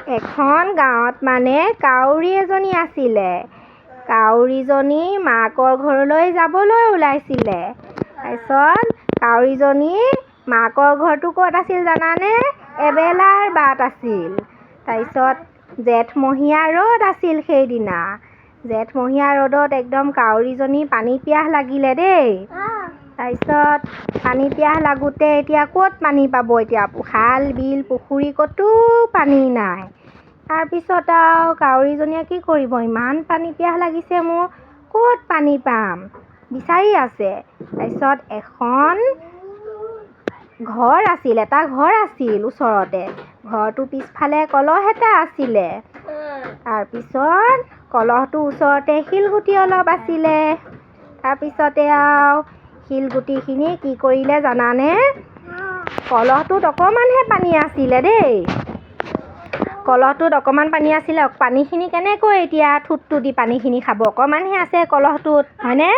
এখন গাঁৱত মানে কাউৰী এজনী আছিলে। কাউৰীজনী মাকৰ ঘৰলৈ যাবলৈ ওলাইছিলে। তাৰপিছত কাউৰীজনী মাকৰ ঘৰটো ক'ত আছিল জানানে? এবেলাৰ বাট আছিল। তাৰপিছত জেঠমহীয়া ৰ'দ আছিল সেইদিনা। জেঠমহীয়া ৰ'দত একদম কাউৰীজনী পানী পিয়াহ লাগিলে দেই। তাৰপিছত পানী পিয়াহ লাগোঁতে এতিয়া ক'ত পানী পাব? এতিয়া খাল বিল পুখুৰী ক'তো পানী নাই। তাৰপিছত আৰু কাউৰীজনীয়ে কি কৰিব? ইমান পানী পিয়াহ লাগিছে মোৰ, ক'ত পানী পাম? বিচাৰি আছে। তাৰপিছত এটা ঘৰ আছিল ওচৰতে। ঘৰটোৰ পিছফালে কলহ এটা আছিলে। তাৰপিছত কলহটোৰ ওচৰতে শিলগুটি অলপ আছিলে। তাৰপিছতে আৰু শিলগুটিখিনি কি কৰিলে জানানে? কলহটোত অকণমানহে পানী আছিলে দেই। কলহটোত অকণমান পানী আছিলে। পানীখিনি কেনেকৈ এতিয়া থুতটো দি পানীখিনি খাব? অকণমানহে আছে কলহটোত, হয়নে?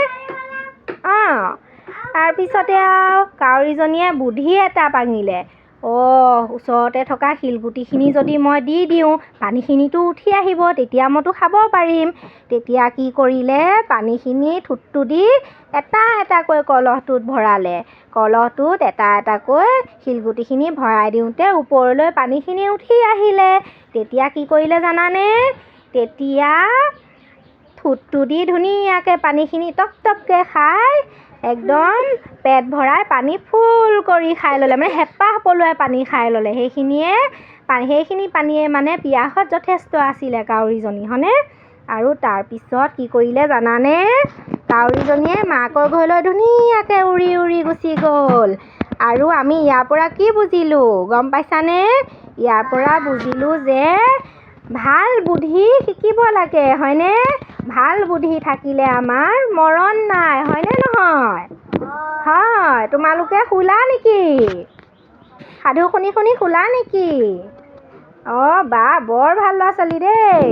তাৰপিছতে আৰু কাউৰীজনীয়ে বুদ্ধি এটা পাঙিলে। ওচৰতে থকা শিলগুটিখিনি যদি মই দি দিওঁ, পানীখিনিতো উঠি আহিব, তেতিয়া মইতো খাব পাৰিম। তেতিয়া কি কৰিলে? পানীখিনি থুতটো দি এটা এটাকৈ কলহটোত ভৰালে। কলহটোত এটা এটাকৈ শিলগুটিখিনি ভৰাই দিওঁতে ওপৰলৈ পানীখিনি উঠি আহিলে। তেতিয়া কি কৰিলে জানানে? তেতিয়া থুতটো দি ধুনীয়াকৈ পানীখিনি টপ টপকৈ খাই একদম পেট ভৰাই পানী ফুল কৰি খাই ল'লে, মানে হেঁপাহ পলুৱাই পানী খাই ল'লে। সেইখিনি পানীয়ে মানে পিয়াহত যথেষ্ট আছিলে কাউৰীজনী, হয়নে? আৰু তাৰপিছত কি কৰিলে জানানে? কাউৰীজনীয়ে মাকৰ ঘৰলৈ ধুনীয়াকৈ উৰি উৰি গুচি গ'ল। আৰু আমি ইয়াৰ পৰা কি বুজিলোঁ গম পাইছানে? ইয়াৰ পৰা বুজিলোঁ যে ভাল বুদ্ধি শিকিব লাগে, হয়নে? ভাল বুদ্ধি থাকিলে আমাৰ মৰণ নাই, হয়নে নহয়? হয়। তোমালোকে শুলা নেকি? সাধু শুনি শুনি শুলা নেকি? বাহ, বৰ ভাল ল'ৰা ছোৱালী দেই।